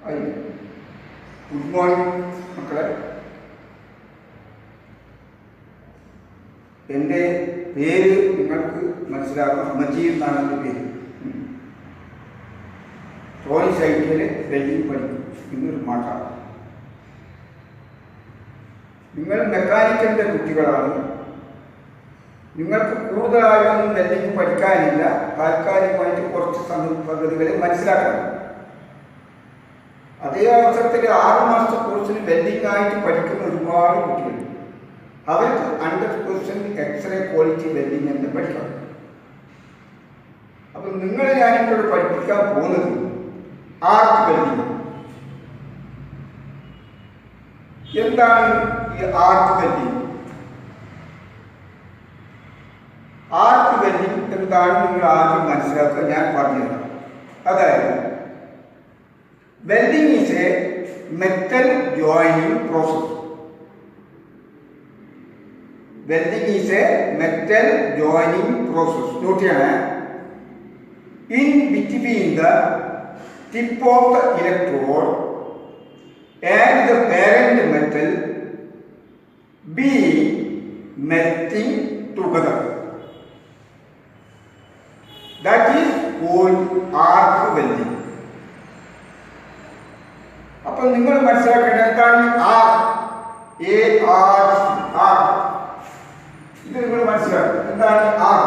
Good morning മക്കളെ. എൻ്റെ പേര് നിങ്ങൾക്ക് മനസ്സിലാക്കാം. മജീദ് എന്നാണ് എൻ്റെ പേര്. ടോയ് സൈറ്റിൽ വെൽഡിംഗ് പഠിക്കും എന്നൊരു മാറ്റാണ്. നിങ്ങൾ മെക്കാനിക്കലിൻ്റെ കുട്ടികളാണ്. നിങ്ങൾക്ക് കൂടുതലായിട്ടൊന്നും വെൽഡിംഗ് പഠിക്കാനില്ല. താൽക്കാലികമായിട്ട് കുറച്ച് പദ്ധതികളെ മനസ്സിലാക്കണം. അതേ അവസരത്തിൽ 6 മാസത്തെ കോഴ്സിന് വെൽഡിംഗ് ആയിട്ട് പഠിക്കുന്ന ഒരുപാട് കുട്ടികളുണ്ട്. അവർക്ക് 100% എക്സ്റേ ക്വാളിറ്റി വെൽഡിംഗ് എന്ന് പഠിക്കണം. അപ്പം നിങ്ങളെ ഞാനിവിടെ പഠിപ്പിക്കാൻ പോകുന്നത് ആർക്ക് വെൽഡിംഗ്. എന്താണ് ഈ ആർക്ക് വെൽഡിംഗ്? ആർക്ക് വെൽഡിംഗ് എന്താണ് നിങ്ങൾ ആദ്യം മനസ്സിലാക്കുക. ഞാൻ പറഞ്ഞുതരാം. അതായത് welding is a metal joining process. Welding is a metal joining process. Note here, in between the tip of the electrode and the parent metal be melting together. That is called arc welding. അപ്പോൾ നിങ്ങൾ മനസ്സിലാക്കേണ്ടത് എന്താണ് R. ഇത് നിങ്ങൾ മനസ്സിലാക്കുക. എന്താണ് R?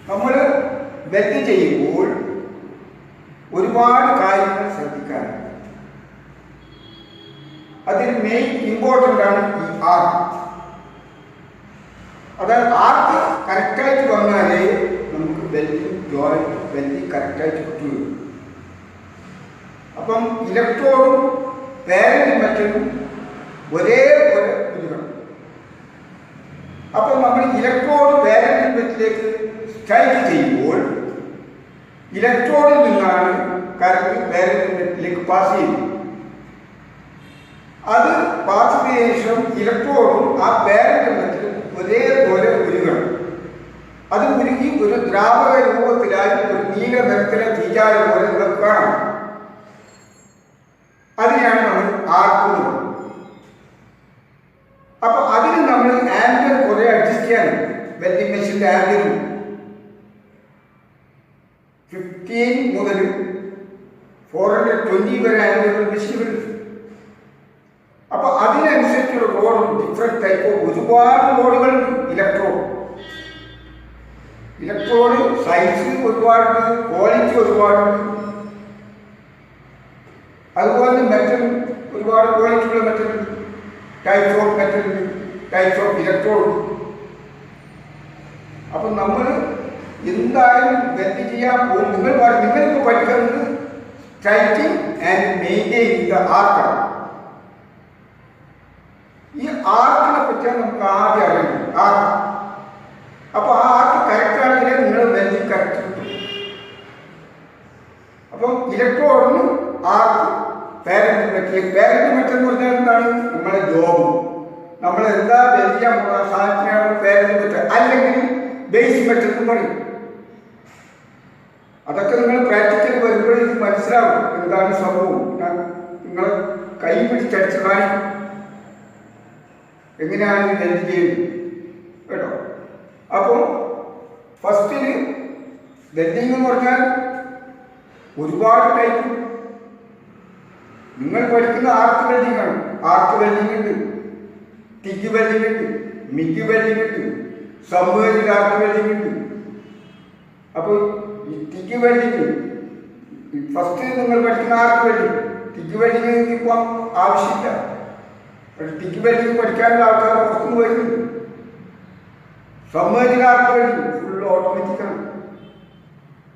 നമ്മൾ weld ചെയ്യുമ്പോൾ ഒരുപാട് കാര്യങ്ങൾ ശ്രദ്ധിക്കാറുണ്ട്. അതിൽ മെയിൻ ഇമ്പോർട്ടൻ്റ് ആണ് ഈ ആർ. അതായത് ആർക്ക് കറക്റ്റായിട്ട് വന്നാലേ നമുക്ക് വെൽഡിങ് കറക്റ്റായിട്ട് കിട്ടുകയുള്ളൂ. അപ്പം ഇലക്ട്രോഡും പാരന്റ് മെറ്റലും ഒരേപോലെ ഉരുകണം. അപ്പം നമ്മൾ ഇലക്ട്രോഡ് പാരന്റ് മെറ്റലിലേക്ക് സ്ട്രൈക്ക് ചെയ്യുമ്പോൾ ഇലക്ട്രോഡിൽ നിന്നാണ് കറണ്ട് പാരന്റ് മെറ്റലിലേക്ക് പാസ് ചെയ്യുന്നത്. അത് പാസ് ചെയ്തതിനു ശേഷം ഇലക്ട്രോഡും ആ പാരന്റ് മെറ്റലും ഒരേപോലെ ഉരുകണം. അത് ഉരുകി ഒരു ദ്രാവക രൂപത്തിലായി ഒരു നീല നിറത്തിലെ തീജാരം പോലെ നിങ്ങൾക്ക് കാണാം. അതിനെയാണ് നമ്മൾ ആർക്കുന്നത്. അപ്പൊ അതിന് നമ്മൾ ആംഗിൾ കുറെ അഡ്ജസ്റ്റ് ചെയ്യാനുണ്ട്. വെൽഡിംഗ് മെഷീന്റെ ആംഗിളും 15 മുതൽ 420 വരെ ആംഗിളുള്ള മെഷീനുകളുണ്ട്. അപ്പൊ അതിനനുസരിച്ചുള്ള ലോഡും ഡിഫറെന്റ് ടൈപ്പ് ഒരുപാട് ലോഡുകളുണ്ട്. ഇലക്ട്രോഡ് സൈസ് ഒരുപാടുണ്ട്, ക്വാളിറ്റി ഒരുപാടുണ്ട്. അതുപോലെ മെറ്റൽ ഒരുപാട് ക്വാളിറ്റിയുള്ള metal, types of metal, types of electrode. അപ്പം നമ്മൾ എന്തായാലും വെൽഡ് ചെയ്യാൻ പോകും. നിങ്ങൾക്ക് പഠിക്കുന്നത് സ്ട്രൈക്കിംഗ് ആൻഡ് മെയിൻറ്റെയിനിങ് ദ ആർക്കാണ്. ഈ ആർക്കിനെ പറ്റിയാണ് നമുക്ക് ആദ്യം അറിയുന്നത്. ആർക്ക്. അപ്പോൾ ആ ആർക്ക് കറക്റ്റ് ആണെങ്കിലേ നിങ്ങൾ വെൽഡിങ് കറക്റ്റ് കിട്ടും. അപ്പം ഇലക്ട്രോഡിന് ആർക്ക് പാരന്റ് മെറ്റൽ എന്ന് പറഞ്ഞാൽ എന്താണ്? നമ്മളെ ജോബ്, നമ്മൾ എന്താ വെൽഡ് ചെയ്യാൻ പോകുന്ന സാധനത്തിനാണ് പാരന്റ് മെറ്റൽ, അല്ലെങ്കിൽ ബേസ് മെറ്റൽ എന്ന് പറയും. അതൊക്കെ നിങ്ങൾ പ്രാക്ടിക്കൽ വരുമ്പോൾ ഇത് മനസ്സിലാവും എന്താണ് സംഭവം. ഞാൻ നിങ്ങളെ കൈ പിടിച്ചടിച്ച് കാണിക്കും എങ്ങനെയാണ് ഇത് വെൽഡ് ചെയ്യുന്നത് കേട്ടോ. അപ്പോൾ ഫസ്റ്റിന് വെൽഡിങ് എന്ന് പറഞ്ഞാൽ ഒരുപാട് ടൈപ്പ്. നിങ്ങൾ പഠിക്കുന്ന ആർക്ക് വെൽഡിംഗ് ആണ്. ആർക്ക് വെൽഡിംഗ് ഉണ്ട്, ടിഗ് വെൽഡിംഗ് ഉണ്ട്, മിഗ് വെൽഡിംഗ് ഉണ്ട്, സബ്വേർഡ് ആർക്ക് വെൽഡിംഗ് ഉണ്ട്. അപ്പോൾ ഈ ടിഗ് വെൽഡിംഗ് ഫസ്റ്റ് നിങ്ങൾ പഠിക്കുന്ന ആർക്ക് വെൽഡിംഗ്. ടിഗ് വെൽഡിംഗ് ഇപ്പം ആവശ്യമില്ല. ടിഗ് വെൽഡിംഗ് പഠിക്കാനുള്ള ആൾക്കാർ പുറത്തുനിന്ന് വരുന്നുണ്ട്. സബ്വേർഡ് ആർക്ക് വെൽഡിംഗ് ഫുൾ ഓട്ടോമാറ്റിക്കാണ്.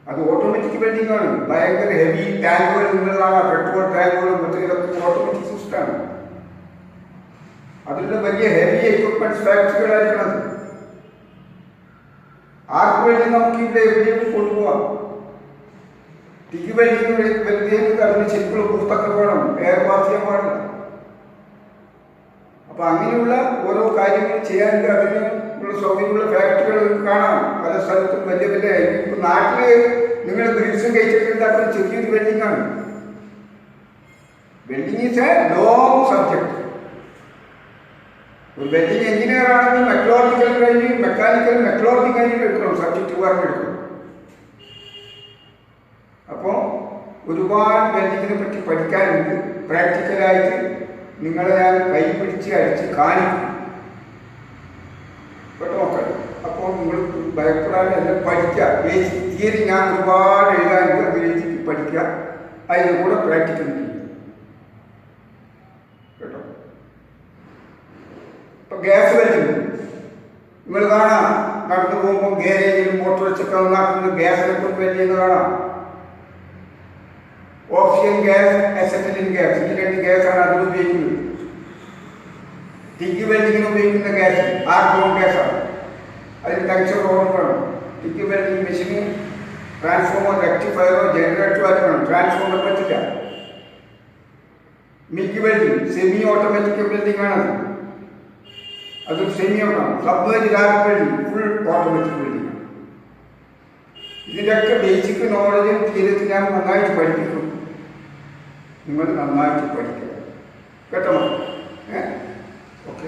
അത് ഓട്ടോമാറ്റിക് വെൽഡിംഗ് ആണ്. ഭയങ്കര ഹെവി ടാങ്കുകൾ നിങ്ങളാണ്, പെട്രോൾ ടാങ്കുകളും മറ്റു ഇതൊക്കെ ഓട്ടോമാറ്റിക് സിസ്റ്റമാണ്. അതിലുള്ള വലിയ ഹെവി എക്യുപ്മെന്റ്സ് ഫാക്ടറികളായിരിക്കണം. ആർക്ക് വെൽഡിംഗ് നമുക്ക് ഇവിടെ എവിടെയും കൊണ്ടുപോകാം. ടിഗ് വെൽഡിംഗ് വെൽഡിംഗ് അതിന് ശരിക്കുള്ള പുസ്തകം വേണം, എയർ പാസ് ചെയ്യാൻ പാടില്ല. അപ്പൊ അങ്ങനെയുള്ള ഓരോ കാര്യങ്ങൾ ചെയ്യാനുണ്ട്. അതിന് ഉള്ള സൗകര്യമുള്ള ഫാക്ടറികൾ കാണാം പല സ്ഥലത്തും. വലിയ വലിയ ഇപ്പൊ നാട്ടില് നിങ്ങൾ ദിവസം കഴിച്ചിട്ടുണ്ടാക്കുന്ന ചെറിയൊരു വെൽഡിംഗ് ആണ്. Welding is A long subject. ഒരു വെൽഡിംഗ് എഞ്ചിനീയർ ആണെങ്കിൽ മെറ്റലോജിക്കൽ കഴിഞ്ഞ് മെക്കാനിക്കൽ മെറ്റലോജി കഴിഞ്ഞ് എടുക്കണം, സബ്ജക്റ്റ് പറഞ്ഞെടുക്കണം. അപ്പോൾ ഒരുപാട് വെൽഡിങ്ങിനെ പറ്റി പഠിക്കാനുണ്ട്. പ്രാക്ടിക്കലായിട്ട് നിങ്ങളെ ഞാൻ കൈ പിടിച്ച് അടിച്ച് കാണിക്കും കേട്ടോ മക്കൾ. അപ്പോൾ നിങ്ങൾ ഭയപ്പെടാതെ എല്ലാം പഠിക്കുക. ബേസിക് തിയറി ഞാൻ ഒരുപാട് എഴുതാനുണ്ട്, അത് എഴുതിയിട്ട് പഠിക്കുക. അതിൻ്റെ കൂടെ പ്രാക്ടിക്കൽ കേട്ടോ. ഇപ്പം ഗ്യാസ് വെൽഡിങ് നിങ്ങൾ കാണാം, നടന്നു പോകുമ്പോൾ ഗാരേജിലും മോട്ടോർ വെച്ചൊക്കെ ഉണ്ടാക്കുന്നത് ഗ്യാസിനെ കൊണ്ട് വെൽഡ് ചെയ്യുന്നത് കാണാം. ഓക്സിജൻ ഗ്യാസ്, അസറ്റലിൻ ഗ്യാസ്, ഈ രണ്ട് ഗ്യാസാണ് അതിൽ ഉപയോഗിക്കുന്നത്. ടിഗ് വെൽഡിങ്ങിന് ഉപയോഗിക്കുന്ന ഗ്യാസ് ആർഗോൺ ഗ്യാസാണ്. അതിന് ടങ്സ്റ്റൺ റോഡ് വേണം. ടിഗ് വെൽഡിങ് മെഷീന് ട്രാൻസ്ഫോമർ റെക്ടിഫയറോ ജനറേറ്ററോ ആയിട്ട് വേണം. ട്രാൻസ്ഫോമർ പറ്റില്ല. MIG welding semi automatic welding ആണ്. അത് സെമി ഓട്ടോമാണ്. Submerged arc welding full automatic welding ആണ്. ഇതിൻ്റെയൊക്കെ ബേസിക് നോളജും തിയറി ഞാൻ നന്നായിട്ട് പഠിപ്പിക്കും. നിങ്ങൾ നന്നായിട്ട് പഠിക്കുക കേട്ടോ. ഓക്കെ.